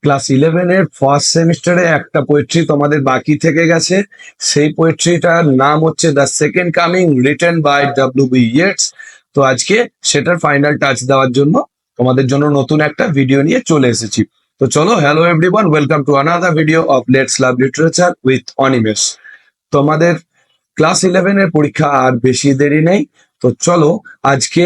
Class 11 এর first সেমিস্টারে একটা পোয়েট্রি তোমাদের বাকি থেকে গেছে। সেই পোয়েট্রিটার নাম হচ্ছে the second coming, written by W B. Yeats. তো আজকে সেটার ফাইনাল টাচ দেওয়ার জন্য তোমাদের জন্য নতুন একটা ভিডিও নিয়ে চলে এসেছি। তো চলো, hello everyone, welcome to another video of let's love literature with Animesh. তোমাদের ক্লাস 11 এর পরীক্ষা আর বেশি দেরি নেই। তো চলো আজকে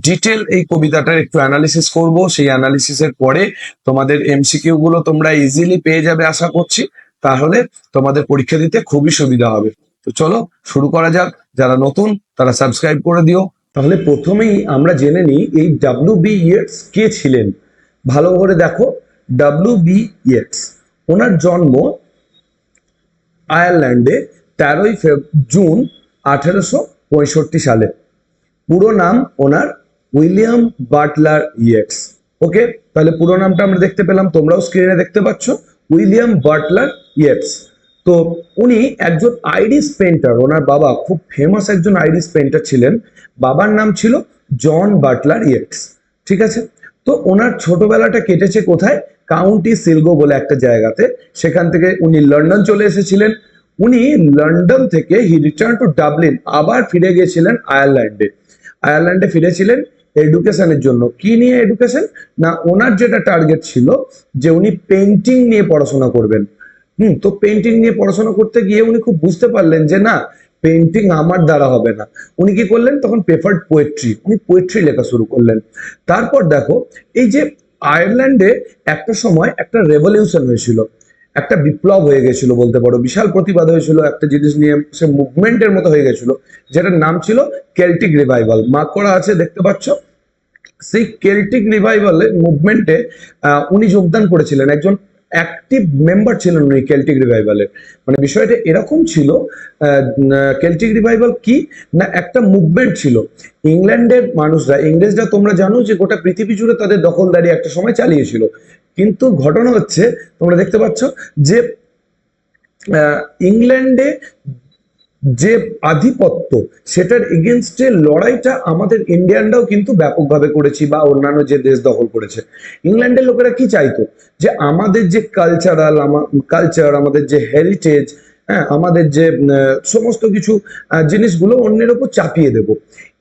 ডিটেল এই কবিতাটার একটু অ্যানালিসিস করব। সেই অ্যানালিসিসের পরে তোমাদের এমসিকিউ গুলো তোমরা ইজিলি পেয়ে যাবে আশা করছি। তাহলে তোমাদের পরীক্ষা দিতে খুবই সুবিধা হবে। তো চলো শুরু করা যাক। যারা নতুন তারা সাবস্ক্রাইব করে দিও। তাহলে প্রথমেই আমরা জেনে নিই এই ডব্লিউ.বি. ইয়েটস কে ছিলেন। ভালো করে দেখো, ডব্লিউ.বি. ইয়েটস ওনার জন্ম আয়ারল্যান্ডে 13ই জুন 1865 সালে। পুরো নাম ওনার উইলিয়াম বাটলার ইয়েটস। ওকে, তাহলে পুরো নামটা আমরা দেখতে পেলাম, তোমরাও স্ক্রিনে দেখতে পাচ্ছ, উইলিয়াম বাটলার ইয়েটস। তো উনি একজন আইরিশ পেন্টার। ওনার বাবা খুব ফেমাস একজন আইরিশ পেন্টার ছিলেন। বাবার নাম ছিল জন বাটলার ইয়েটস। ঠিক আছে, তো ওনার ছোটবেলাটা কেটেছে কোথায়? কাউন্টি সিলগো বলে একটা জায়গাতে। সেখান থেকে উনি লন্ডন চলে এসেছিলেন। উনি লন্ডন থেকে হি রিটার্ন টু ডাবলিন, আবার ফিরে গিয়েছিলেন আয়ারল্যান্ডে। আয়ারল্যান্ডে ফিরেছিলেন এডুকেশনের জন্য। কি নিয়ে এডুকেশন? না, ওনার যেটা টার্গেট ছিল যে উনি পেন্টিং নিয়ে পড়াশোনা করবেন। তো পেন্টিং নিয়ে পড়াশোনা করতে গিয়ে উনি খুব বুঝতে পারলেন যে না, পেন্টিং আমার দ্বারা হবে না। উনি কি করলেন? তখন প্রেফার্ড পোয়েট্রি, উনি পোয়েট্রি লেখা শুরু করলেন। তারপর দেখো, এই যে আয়ারল্যান্ডে একটা সময় একটা রেভলিউশন হয়েছিল, একটা বিপ্লব হয়ে গেছিল বলতে পারো, বিশাল প্রতিবাদ হয়েছিল একটা জিনিস নিয়ে, সে মুভমেন্টের মতো হয়ে গেছিল, যেটার নাম ছিল কেল্টিক রিভাইভাল। মার্ক করা আছে, দেখতে পাচ্ছ। সেই কেল্টিক রিভাইভালে মুভমেন্টে উনি যোগদান করেছিলেন, একজন অ্যাক্টিভ মেম্বার ছিলেন উনি কেল্টিক রিভাইভালের। মানে বিষয়টা এরকম ছিল, কেল্টিক রিভাইভাল কি না, একটা মুভমেন্ট ছিল। ইংল্যান্ডের মানুষরা, ইংরেজরা তোমরা জানো যে গোটা পৃথিবী জুড়ে তাদের দখলদারি একটা সময় চালিয়েছিল। কিন্তু ঘটনা হচ্ছে, তোমরা দেখতে পাচ্ছ যে ইংল্যান্ডে যে আধিপত্য, সেটার এগেনস্টে লড়াইটা আমাদের ইন্ডিয়ানরাও কিন্তু ব্যাপকভাবে করেছি, বা অন্যান্য যে দেশ দখল করেছে। ইংল্যান্ডের লোকেরা কি চাইতো? যে আমাদের যে কালচার, আমাদের যে হেরিটেজ, হ্যাঁ, আমাদের যে সমস্ত কিছু জিনিসগুলো অন্যের ওপর চাপিয়ে দেব।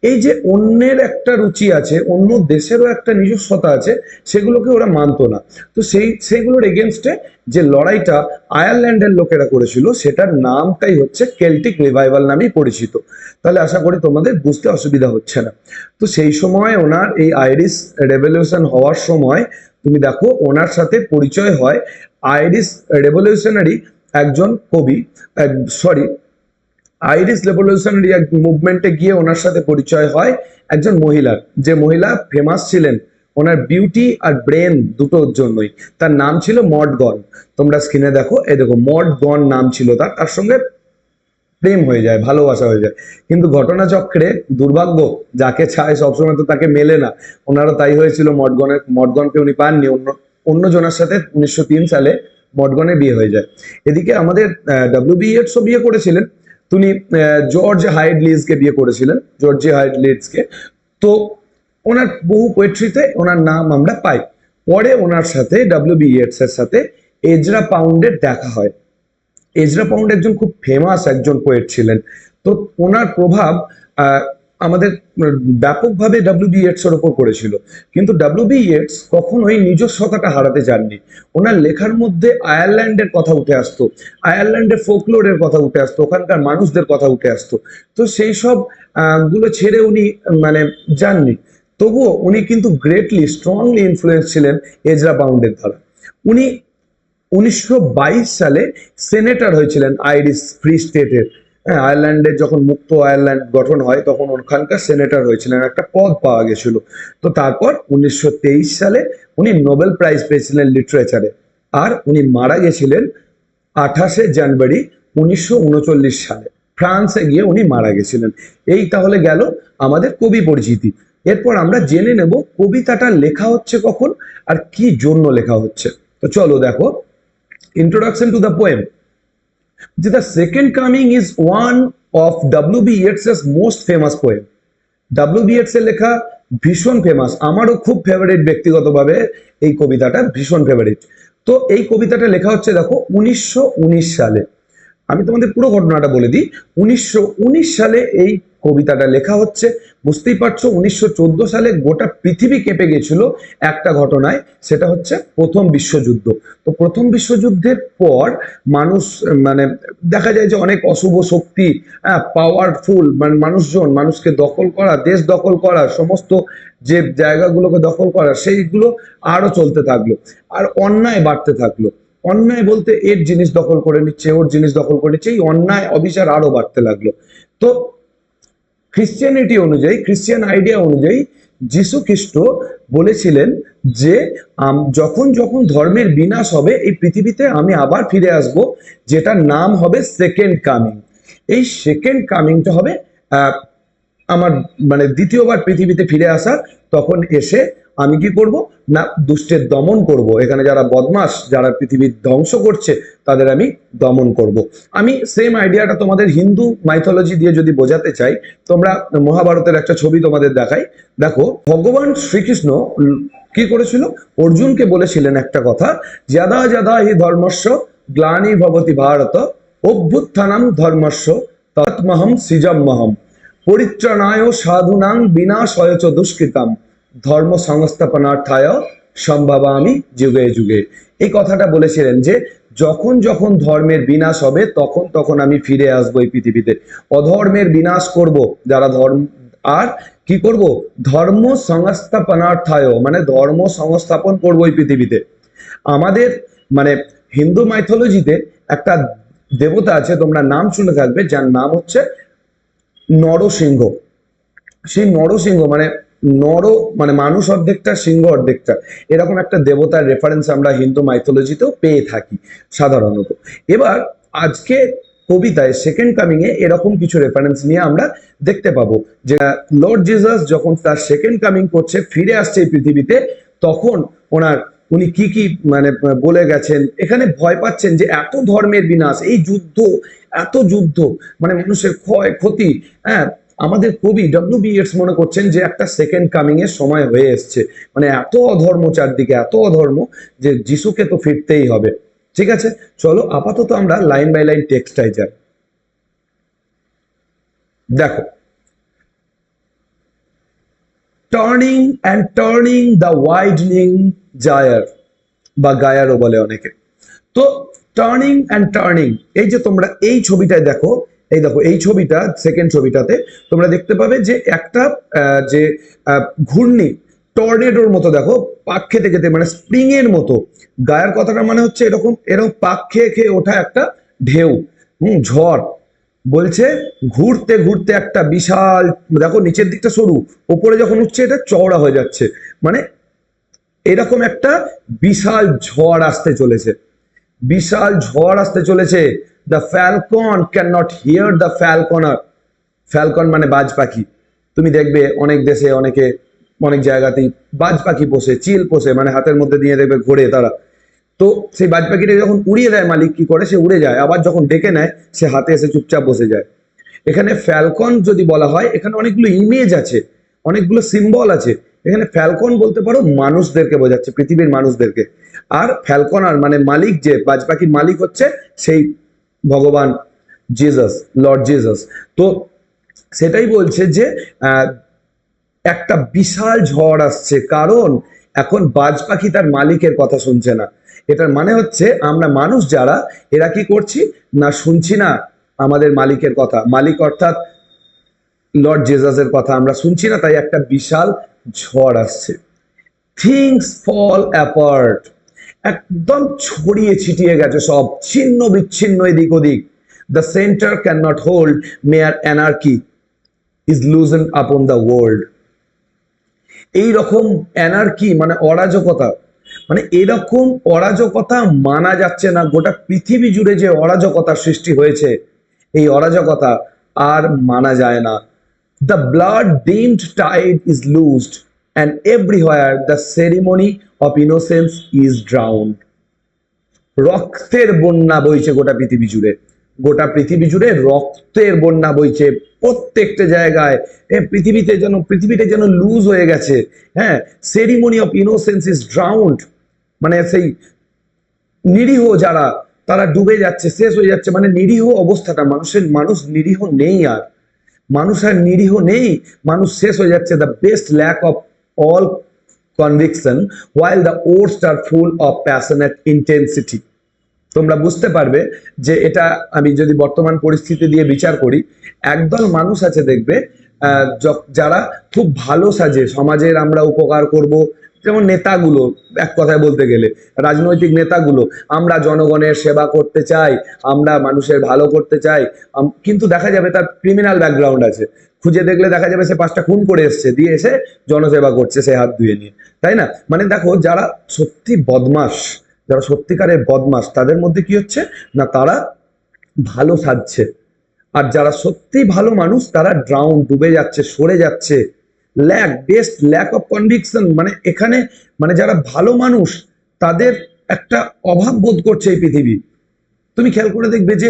এই যে অন্যের একটা রুচি আছে, অন্য দেশেরও একটা নিজস্বতা আছে, সেগুলোকে ওরা মানতো না। তো সেইগুলোর এগেনস্টে যে লড়াইটা আয়ারল্যান্ডের লোকেরা করেছিল, সেটার নামটাই হচ্ছে কেল্টিক রিভাইভাল নামেই পরিচিত। তাহলে আশা করি তোমাদের বুঝতে অসুবিধা হচ্ছে না। তো সেই সময় ওনার এই আইরিশ রেভলিউশন হওয়ার সময় তুমি দেখো ওনার সাথে পরিচয় হয় আইরিশ রেভলিউশনারি একজন কবি, সরি, আইরিশ রেভলিউশনারি এক মুভমেন্টে গিয়ে ওনার সাথে পরিচয় হয় একজন মহিলার, যে মহিলা ফেমাস ছিলেন ওনার বিউটি আর ব্রেন দুটোর জন্যই। তার নাম ছিল মড গন। তোমরা স্ক্রিনে দেখো, এই দেখো, মড গন নাম ছিল তার। তার সঙ্গে প্রেম হয়ে যায়, ভালোবাসা হয়ে যায়। কিন্তু ঘটনাচক্রে দুর্ভাগ্য, যাকে চায় সবসময় তো তাকে মেলে না। ওনারও তাই হয়েছিল। মডগনকে উনি পাননি, অন্য জনের সাথে 1903 সালে মডগনের বিয়ে হয়ে যায়। এদিকে আমাদের ডব্লিউ.বি. ইয়েটসও বিয়ে করেছিলেন। তিনি জর্জ হাইড লিজকে বিয়ে করেছিলেন, জর্জি হাইড লিজকে। তো ওনার বহু পোয়েট্রিতে ওনার নাম আমরা পাই। পরে ওনার সাথে, ডব্লিউ.বি. ইয়েটস এর সাথে এজরা পাউন্ডের দেখা হয়। এজরা পাউন্ড একজন খুব ফেমাস একজন পোয়েট ছিলেন। তো ওনার প্রভাব আমাদের ব্যাপকভাবে ডব্লিউ.বি. ইয়েটস এর উপর পড়েছিল। কিন্তু ডব্লিউ.বি. ইয়েটস কখনোই নিজস্বতাটা হারাতে চাননি। ওনার লেখার মধ্যে আয়ারল্যান্ডের কথা উঠে আসতো, আয়ারল্যান্ডের ফোকলোরের কথা উঠে আসতো, ওখানকার মানুষদের কথা উঠে আসতো। তো সেই সব গুলো ছেড়ে উনি মানে যাননি। তবুও উনি কিন্তু গ্রেটলি স্ট্রংলি ইনফ্লুয়েন্স ছিলেন এজরা পাউন্ডের দ্বারা। উনি 1922 সালে সেনেটর হয়েছিলেন আইরিশ ফ্রি স্টেটের। হ্যাঁ, আয়ারল্যান্ডের যখন মুক্ত আয়ারল্যান্ড গঠন হয়, তখন ওখানকার সেনেটর হয়েছিলেন, একটা পদ পাওয়া গেছিল। তো তারপর 1923 সালে উনি নোবেল প্রাইজ পেয়েছিলেন লিটারেচারে। আর উনি মারা গেছিলেন 28শে জানুয়ারি 1939 সালে। ফ্রান্সে গিয়ে উনি মারা গেছিলেন। এই তাহলে গেল আমাদের কবি পরিচিতি। এরপর আমরা জেনে নেব কবিতাটা লেখা হচ্ছে কখন আর কি জন্য লেখা হচ্ছে। তো চলো দেখো, introduction to the poem. The second coming is one of W.B. Yeats's most famous poem. W.B. Yeats এর লেখা ভীষণ ফেমাস, আমারও খুব ফেভারিট ব্যক্তিগতভাবে। এই কবিতাটা ভীষণ ফেভারিট। তো এই কবিতাটা লেখা হচ্ছে দেখো 1919 সালে। আমি তোমাদের পুরো ঘটনাটা বলে দিই। 1919 সালে এই কবিতাটা লেখা হচ্ছে। বুঝতেই পারছো 1914 সালে গোটা পৃথিবী কেঁপে গেছিল একটা ঘটনায়, সেটা হচ্ছে প্রথম বিশ্বযুদ্ধ। তো প্রথম বিশ্বযুদ্ধের পর মানুষ মানে দেখা যায় যে অনেক অশুভ শক্তি, পাওয়ারফুল মানে মানুষজন, মানুষকে দখল করা, দেশ দখল করা, সমস্ত যে জায়গাগুলোকে দখল করা, সেইগুলো আরো চলতে থাকলো। আর অন্যায় বাড়তে থাকলো। অন্যায় বলতে এর জিনিস দখল করে নিচ্ছে, ওর জিনিস দখল করে নিচ্ছে, এই অন্যায় অবিচার আরো বাড়তে লাগলো। তো খ্রিশ্চিয়ানিটি অনুযায়ী, খ্রিশ্চিয়ান আইডিয়া অনুযায়ী যীশু খ্রিস্ট বলেছিলেন যে যখন যখন ধর্মের বিনাশ হবে এই পৃথিবীতে আমি আবার ফিরে আসব, যেটার নাম হবে সেকেন্ড কামিং। এই সেকেন্ড কামিংটা হবে আমার মানে দ্বিতীয়বার পৃথিবীতে ফিরে আসা। তখন এসে আমি কি করব না, দুষ্টের দমন করব, এখানে যারা বদমাস, যারা পৃথিবীর ধ্বংস করছে তাদের আমি দমন করব। আমি সেম আইডিয়াটা তোমাদের হিন্দু মাইথোলজি দিয়ে যদি বোঝাতে চাই, তোমরা মহাভারতের একটা ছবি তোমাদের দেখাই। দেখো ভগবান শ্রীকৃষ্ণ কি করেছিল, অর্জুনকে বলেছিলেন একটা কথা, যদা যদা হি ধর্মস্য গ্লানি ভবতি ভারত অভ্যুত্থানম ধর্মস্য তৎমহম সৃজমহম পরিত্রাণায় সাধুনাং বিনাশয় চ দুষ্কৃতাম ধর্ম সংস্থাপনার্থায় সম্ভাবামি যুগে যুগে। এই কথাটা বলেছিলেন যে যখন যখন ধর্মের বিনাশ হবে তখন তখন আমি ফিরে আসবো এই পৃথিবীতে, অধর্মের বিনাশ করব, যারা ধর্ম আর কি করব, ধর্ম সংস্থাপনার্থায় মানে ধর্ম সংস্থাপন করবো এই পৃথিবীতে। আমাদের মানে হিন্দু মাইথোলজিতে একটা দেবতা আছে, তোমরা নাম শুনে থাকবে, যার নাম হচ্ছে নরসিংহ। সেই নরসিংহ মানে নর মানে মানুষ অর্ধেকটা, সিংহ অর্ধেকটা, এরকম একটা দেবতার রেফারেন্স আমরা হিন্দু মাইথোলজিতেও পেয়ে থাকি সাধারণত। এবার আজকে কবিতায় সেকেন্ড কামিং এ এরকম কিছু রেফারেন্স নিয়ে আমরা দেখতে পাবো যে লর্ড জিসাস যখন তার সেকেন্ড কামিং করছে, ফিরে আসছে এই পৃথিবীতে, তখন ওনার উনি কি কি মানে বলে গেছেন। এখানে ভয় পাচ্ছেন যে এত ধর্মের বিনাশ, এই যুদ্ধ, এত যুদ্ধ, মানে মানুষের ক্ষয় ক্ষতি। হ্যাঁ, আমাদের কবি ডব্লিউ.বি. ইয়েটস মনে করছেন যে একটা সেকেন্ড কামিং এর সময় হয়ে এসছে, মানে এত অধর্ম চারদিকে, এত অধর্ম যে যিশুকে তো ফিরতেই হবে। ঠিক আছে, চলো আপাতত আমরা লাইন বাই লাইন টেক্সটাই যাই। দেখো, টার্নিং অ্যান্ড টার্নিং দ্য ওয়াইডনিং জায়ার, বা গায়ারও বলে অনেকে। তো টার্নিং অ্যান্ড টার্নিং, এই যে তোমরা এই ছবিটায় দেখো, এই দেখো এই ছবিটা, সেকেন্ড ছবিটাতে তোমরা দেখতে পাবে যে একটা যে ঘূর্ণি টর্নেডোর মতো, দেখো পাক খেতে খেতে মানে স্প্রিং এর মতো। গায়ার কথাটা মানে হচ্ছে এরকম এরকম পাক খেয়ে খেয়ে ওঠা একটা ঢেউ, ঝড়। বলছে ঘুরতে ঘুরতে একটা বিশাল, দেখো নিচের দিকটা সরু, ওপরে যখন উঠছে এটা চওড়া হয়ে যাচ্ছে, মানে এরকম একটা বিশাল ঝড় আসতে চলেছে, বিশাল ঝড় আসতে চলেছে। The Falcon can not here the ফ্যালকনার। Falcon মানে বাজ পাখি। তুমি দেখবে অনেক দেশে অনেকে অনেক জায়গাতেই বাজ পাখি পোষে, চিল পোষে, মানে হাতের মধ্যে দিয়ে দেখবে ঘোরে তারা। তো সেই বাজ পাখিটা যখন উড়িয়ে দেয় মালিক, কি করে, সে উড়ে যায়, আবার যখন ডেকে নেয় সে হাতে এসে চুপচাপ বসে যায়। এখানে ফ্যালকন যদি বলা হয়, এখানে অনেকগুলো ইমেজ আছে, অনেকগুলো সিম্বল আছে। এখানে ফ্যালকন বলতে পারো মানুষদেরকে বোঝাচ্ছে, পৃথিবীর মানুষদেরকে। আর ফ্যালকনার মানে মালিক, যে বাজ পাখির মালিক হচ্ছে সেই ভগবান জিসাস, লর্ড জিসাস। তো সেটাই বলছে যে একটা বিশাল ঝড় আসছে, কারণ এখন বাজ পাখি তার মালিকের কথা শুনছে না। এটার মানে হচ্ছে আমরা মানুষ যারা, এরা কি করছি না, শুনছি না আমাদের মালিকের কথা। মালিক অর্থাৎ লর্ড জেসাসের কথা আমরা শুনছি না, তাই একটা বিশাল ঝড় আসছে। থিংস ফল অ্যাপার্ট, একদম ছড়িয়ে ছিটিয়ে গেছে সব, ছিন্ন বিচ্ছিন্ন এদিক ওদিক। The centre can not hold, mere anarchy is loosed upon the world. এইরকম অ্যানার্কি মানে অরাজকতা, মানে এরকম অরাজকতা মানা যাচ্ছে না। গোটা পৃথিবী জুড়ে যে অরাজকতা সৃষ্টি হয়েছে, এই অরাজকতা আর মানা যায় না। The blood dimmed tide is loosed and everywhere the ceremony of innocence is drowned. রক্তের বন্যা বইছে গোটা পৃথিবী জুড়ে, গোটা পৃথিবী জুড়ে রক্তের বন্যা বইছে প্রত্যেকটা জায়গায়। পৃথিবীতে যেন লুজ হয়ে গেছে। হ্যাঁ, ceremony of innocence is drowned, মানে সেই নিরীহ যারা, তারা ডুবে যাচ্ছে, শেষ হয়ে যাচ্ছে, মানে নিরীহ অবস্থাটা, মানুষ নিরীহ নেই আর, মানুষ আর নিরীহ নেই, মানুষ শেষ হয়ে যাচ্ছে। The best lack of all conviction while the worst are full of passionate intensity। তোমরা বুঝতে পারবে যে এটা, আমি যদি বর্তমান পরিস্থিতি দিয়ে বিচার করি, একদল মানুষ আছে দেখবে যারা খুব ভালো সাজে সমাজের আমরা উপকার করব, যেমন নেতাগুলো, এক কথায় বলতে গেলে রাজনৈতিক নেতাগুলো, আমরা জনগণের সেবা করতে চাই, আমরা মানুষের ভালো করতে চাই, কিন্তু দেখা যাবে তার ক্রিমিনাল ব্যাকগ্রাউন্ড আছে, খুঁজে দেখলে দেখা যাবে সে 5টা খুন করে এসছে, দিয়ে এসে জনসেবা করছে সে হাত ধুয়ে নিয়ে, তাই না? মানে দেখো, যারা সত্যি বদমাস, যারা সত্যিকারের বদমাস, তাদের মধ্যে কি হচ্ছে না, তারা ভালো সাজছে, আর যারা সত্যি ভালো মানুষ তারা ডুবে যাচ্ছে, সরে যাচ্ছে। বেস্ট ল্যাক অফ কনভিকশন, মানে এখানে, মানে যারা ভালো মানুষ তাদের একটা অভাব বোধ করছে এই পৃথিবী। তুমি খেয়াল করে দেখবে যে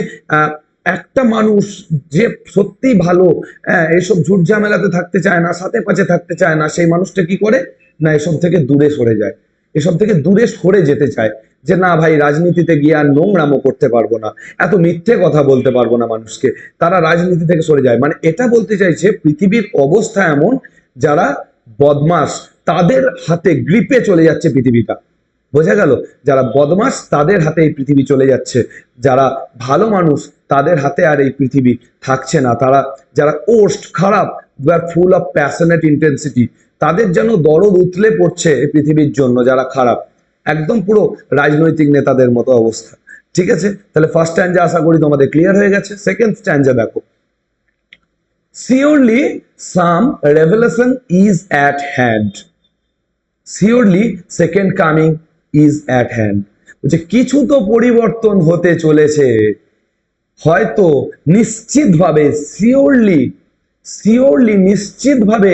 একটা মানুষ যে সত্যি ভালো, এইসব ঝুট ঝামেলাতে থাকতে চায় না, সাথে পাচে থাকতে চায় না, সেই মানুষটা কি করে না, এসব থেকে দূরে সরে যায়, এসব থেকে দূরে সরে যেতে চায়, যে না ভাই, রাজনীতিতে গিয়ে আর নোংরামো করতে পারবো না, এত মিথ্যে কথা বলতে পারবো না মানুষকে, তারা রাজনীতি থেকে সরে যায়। মানে এটা বলতে চাইছে পৃথিবীর অবস্থা এমন, যারা বদমাস তাদের হাতে গ্রিপে চলে যাচ্ছে পৃথিবীটা, বোঝা গেল? যারা বদমাস তাদের হাতে এই পৃথিবী চলে যাচ্ছে, যারা ভালো মানুষ তাদের হাতে আর এই পৃথিবী থাকছে না। তারা যারা খারাপ, ফুল অফ প্যাশনেট ইন্টেন্সিটি, তাদের যেন দরদ উতলে পড়ছে এই পৃথিবীর জন্য, যারা খারাপ, একদম পুরো রাজনৈতিক নেতাদের মতো অবস্থা। ঠিক আছে, তাহলে ফার্স্ট স্ট্যান্জা আশা করি তোমাদের ক্লিয়ার হয়ে গেছে। সেকেন্ড স্ট্যান্জা দেখো, surely some revelation is at hand, surely second coming is at hand. বলছে কিছু তো পরিবর্তন হতে চলেছে, হয়তো নিশ্চিতভাবে, সিওরলি, সিওরলি নিশ্চিতভাবে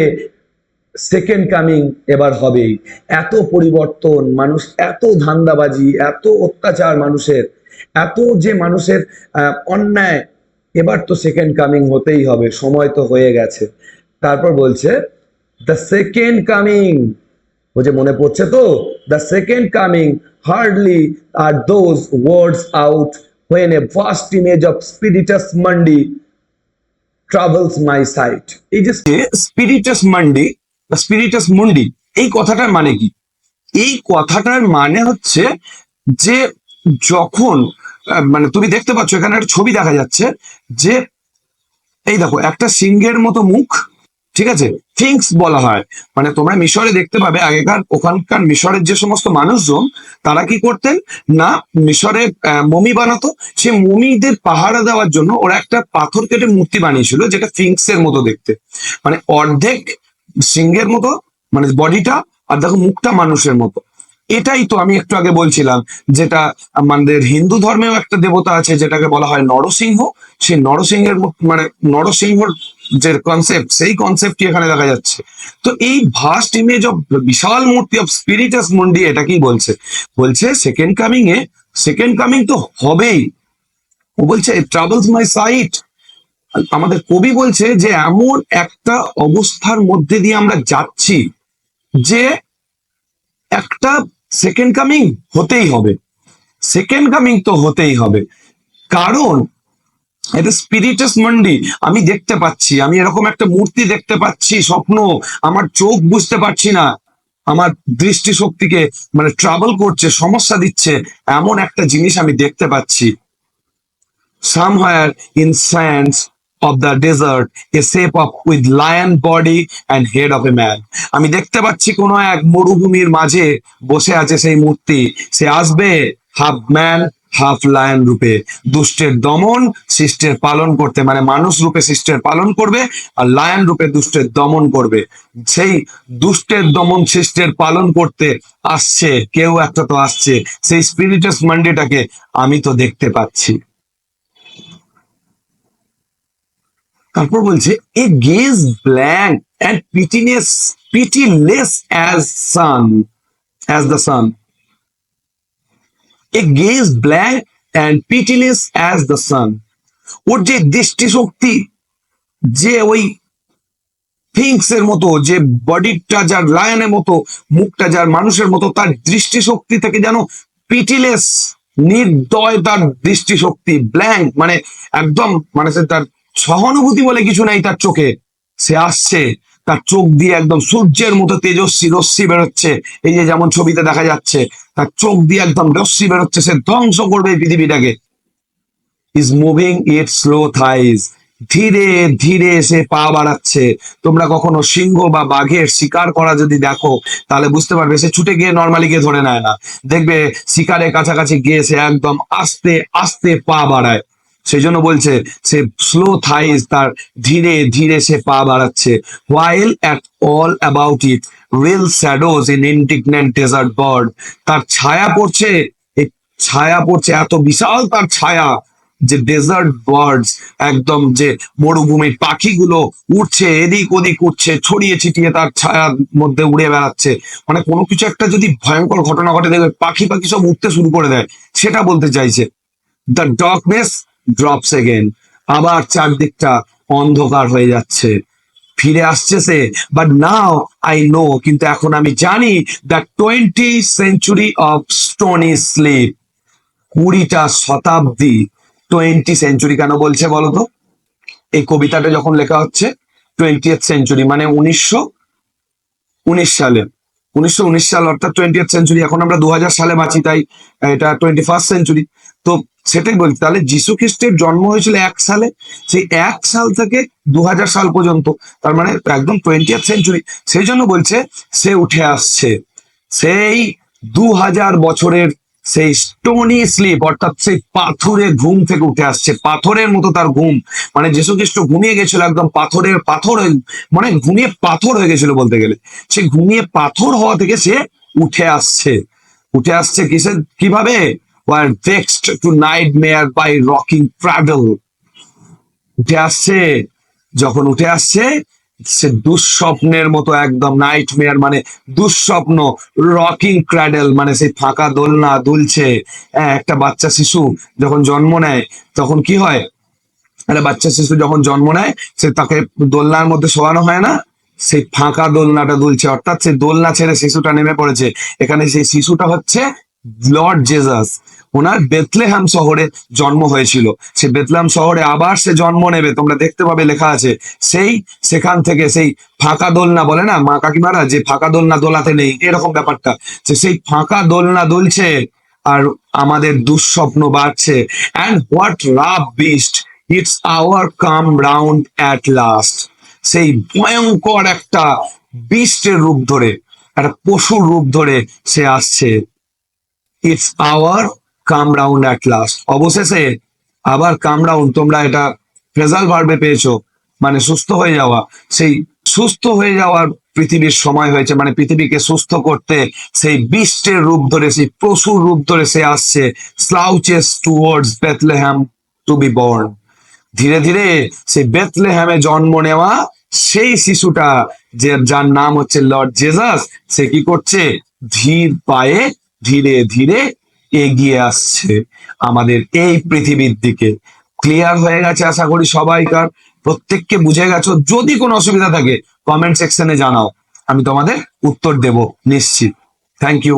সেকেন্ড কামিং এবার হবেই। এত পরিবর্তন, মানুষ এত ধান্দাবাজি, এত অত্যাচার মানুষের, এত যে মানুষের অন্যায়, এবার তো সেকেন্ড কামিং হতেই হবে, সময় তো হয়ে গেছে। তারপর বলছে দ্য সেকেন্ড কামিং, বলছে মনে পড়ছে তো, the second coming hardly are those words out when a vast image of spiritus mundi travels my sight। এই যে স্পিরিটাস মান্ডি বা স্পিরিটাস মুন্ডি, এই কথাটার মানে কি? এই কথাটার মানে হচ্ছে যে যখন মানে তুমি দেখতে পাচ্ছ এখানে একটা ছবি দেখা যাচ্ছে, যে এই দেখো একটা সিংহের মতো মুখ, ঠিক আছে, থিংস বলা হয়। মানে তোমরা মিশরে দেখতে পাবে আগেকার, ওখানকার মিশরের যে সমস্ত মানুষজন, তারা কি করতেন না, মিশরে মমি বানাতো, সেই মমিদের পাহারা দেওয়ার জন্য ওরা একটা পাথর কেটে মূর্তি বানিয়েছিল, যেটা থিংস এর মতো দেখতে, মানে অর্ধেক সিংহের মতো মানে বডিটা, আর দেখো মুখটা মানুষের মতো। এটাই তো আমি একটু আগে বলছিলাম, যেটা আমাদের হিন্দু ধর্মেও একটা দেবতা আছে যেটাকে বলা হয় নরসিংহ, সেই নরসিংহের মানে নরসিংহর যে কনসেপ্ট, সেই কনসেপ্টই এখানে দেখা যাচ্ছে। তো এই ভাস্ট ইমেজ অফ বিশাল মূর্তি অফ স্পিরিটাস মুন্ডি এটা কি বলছে? বলছে সেকেন্ড কামিং এ, সেকেন্ড কামিং তো হবেই। ও বলছে ট্রাভেলস মাই সাইট, আমাদের কবি বলছে যে এমন একটা অবস্থার মধ্যে দিয়ে আমরা যাচ্ছি যে একটা সেকেন্ড কামিং হতেই হবে, সেকেন্ড কামিং তো হতেই হবে। কারণ এটা স্পিরিটাস মন্ডি, আমি দেখতে পাচ্ছি, আমি এরকম একটা মূর্তি দেখতে পাচ্ছি, স্বপ্ন, আমার চোখ বুঝতে পারছি না, আমার দৃষ্টিশক্তিকে মানে ট্রাভেল করছে, সমস্যা দিচ্ছে, এমন একটা জিনিস আমি দেখতে পাচ্ছি। Somewhere in sands of the desert, a shape of with lion body and head of a man। আমি দেখতে পাচ্ছি কোন এক মরুভূমির মাঝে বসে আছে সেই মূর্তি, সে আসবে হাফ ম্যান হাফ লায়ন রূপে, দুষ্টের দমন শিষ্টের পালন করতে, মানে মানুষ রূপে শিষ্টের পালন করবে, আর লায়ন রূপে দুষ্টের দমন করবে। সেই দুষ্টের দমন শিষ্টের পালন করতে আসছে কেউ একটা, তো আসছে, সেই স্পিরিটাস মান্ডিটাকে আমি তো দেখতে পাচ্ছি। তারপর বলছে a gaze blank and pitiless as the sun, a gaze blank and pitiless as the sun. ওর যে দৃষ্টিশক্তি, যে ওই থিংস এর মতো, যে বডিটা যার লায়নের মতো, মুখটা যার মানুষের মতো, তার দৃষ্টিশক্তি থেকে যেন পিটিলেস, নির্দয় তার দৃষ্টিশক্তি, ব্ল্যাঙ্ক, মানে একদম, মানে সে তার সহানুভূতি বলে কিছু নেই তার চোখে। সে আসছে, তার চোখ দিয়ে একদম সূর্যের মতো তেজস্বী রশ্মি বেরোচ্ছে, এই যে যেমন ছবিতে দেখা যাচ্ছে, তার চোখ দিয়ে একদম রশ্মি বেরোচ্ছে, সে ধ্বংস করবে এই পৃথিবীটাকে। Is moving it slow thighs, ধীরে ধীরে সে পা বাড়াচ্ছে। তোমরা কখনো সিংহ বা বাঘের শিকার করা যদি দেখো, তাহলে বুঝতে পারবে সে ছুটে গিয়ে নর্মালি গিয়ে ধরে নেয় না। দেখবে শিকারের কাছাকাছি গিয়ে সে একদম আস্তে আস্তে পা বাড়ায়। সেই জন্য বলছে সে স্লো থাইজ, তার ধীরে ধীরে সে পা বাড়াচ্ছে। While at all about it reel shadows in indignant desert bird, তার ছায়া পড়ছে, এই ছায়া পড়ছে, এত বিশাল তার ছায়া, যে ডেজার্ট বার্ডস, একদম যে মরুভূমির পাখিগুলো উড়ছে, এদিক ওদিক উঠছে, ছড়িয়ে ছিটিয়ে তার ছায়ার মধ্যে উড়ে বেড়াচ্ছে। মানে কোনো কিছু একটা যদি ভয়ঙ্কর ঘটনা ঘটে, দেখবে পাখি পাখি সব উঠতে শুরু করে দেয়, সেটা বলতে চাইছে। দ্য ডার্কনেস ড্রপস এগেন, আবার চারদিকটা অন্ধকার হয়ে যাচ্ছে, ফিরে আসছে সে। বাট নাও আই নো, কিন্তু এখন আমি জানি, the 20th century of stony sleep, 20টা শতাব্দী। 20 সেঞ্চুরি কেন বলছে বলতো? এই কবিতাটা যখন লেখা হচ্ছে 20th সেঞ্চুরি, মানে 1919 সালে, 1919 সাল অর্থাৎ 20th সেঞ্চুরি। এখন আমরা 2000 সালে বাঁচি, তাই এটা 21st সেঞ্চুরি। তো সেটাই বলছি, তাহলে যীশু খ্রিস্টের জন্ম হয়েছিল 1 সালে, সেই 1 সাল থেকে 2000 সাল পর্যন্ত, তার মানে একদম 20th সেঞ্চুরি। সেই জন্য বলছে সে উঠে আসছে, সেই 2000 বছরের সেই স্টোনি স্লিপ, অর্থাৎ সেই পাথরের ঘুম থেকে উঠে আসছে। পাথরের মতো তার ঘুম, মানে যীশু খ্রিস্ট ঘুমিয়ে গেছিল, একদম পাথরের পাথর মানে ঘুমিয়ে পাথর হয়ে গেছিল বলতে গেলে। সে ঘুমিয়ে পাথর হওয়া থেকে সে উঠে আসছে। উঠে আসছে কিভাবে? Were vexed to nightmare by rocking cradle, উঠে আসছে, যখন উঠে আসছে সে দুঃস্বপ্নের মতো, একদম নাইট মেয়ার মানে দুঃস্বপ্ন, রকিং ক্র্যাডেল মানে সেই ফাঁকা দোলনা দুলছে। হ্যাঁ, একটা বাচ্চা শিশু যখন জন্ম নেয় তখন কি হয়, একটা বাচ্চা শিশু যখন জন্ম নেয়, সে তাকে দোলনার মধ্যে শোয়ানো হয় না, সেই ফাঁকা দোলনাটা দুলছে, অর্থাৎ সেই দোলনা ছেড়ে শিশুটা নেমে পড়েছে। এখানে সেই শিশুটা হচ্ছে লর্ড জেসাস। ওনার বেথলেহাম শহরে জন্ম হয়েছিল, সে বেথলেহাম শহরে আবার সে জন্ম নেবে, তোমরা দেখতে পাবে লেখা আছে। সেই সেখান থেকে সেই ফাঁকা দোলনা বলে না মা কাকিমারা, যে ফাঁকা দোলনা দোলাতে নেই, এরকম ব্যাপারটা, যে সেই ফাঁকা দোলনা দুলছে আর আমাদের দুঃস্বপ্ন বাড়ছে। And what rough beast, its hour come round at last, সেই ভয়ঙ্কর একটা বিস্টের রূপ ধরে, একটা পশুর রূপ ধরে সে আসছে। Its hour come round at last, অবশেষে আবার কাম রাউন্ড, তোমরা এটা ফ্রেজাল ভার্বে পেয়েছো, মানে সুস্থ হয়ে যাওয়া। সেই সুস্থ হয়ে যাওয়ার পৃথিবীর সময় হয়েছে, মানে পৃথিবীকে সুস্থ করতে সেই বিস্টের রূপ ধরে, সেই পশুর রূপ ধরে সে আসছে। স্লাউচেস টুয়ার্ডস বেথলেহ্যাম টু বি বর্ন, ধীরে ধীরে সেই বেথলেহ্যামে জন্ম নেওয়া সেই শিশুটা, যে যার নাম হচ্ছে লর্ড জেসাস, সে কি করছে? ধীর পায়ে ধীরে ধীরে এগিয়ে আসছে আমাদের এই পৃথিবীর দিকে। ক্লিয়ার হয়ে গেছে আশা করি সবাইকার, প্রত্যেককে বুঝে গেছো। যদি কোনো অসুবিধা থাকে কমেন্ট সেকশনে জানাও, আমি তোমাদের উত্তর দেব নিশ্চিত। Thank you.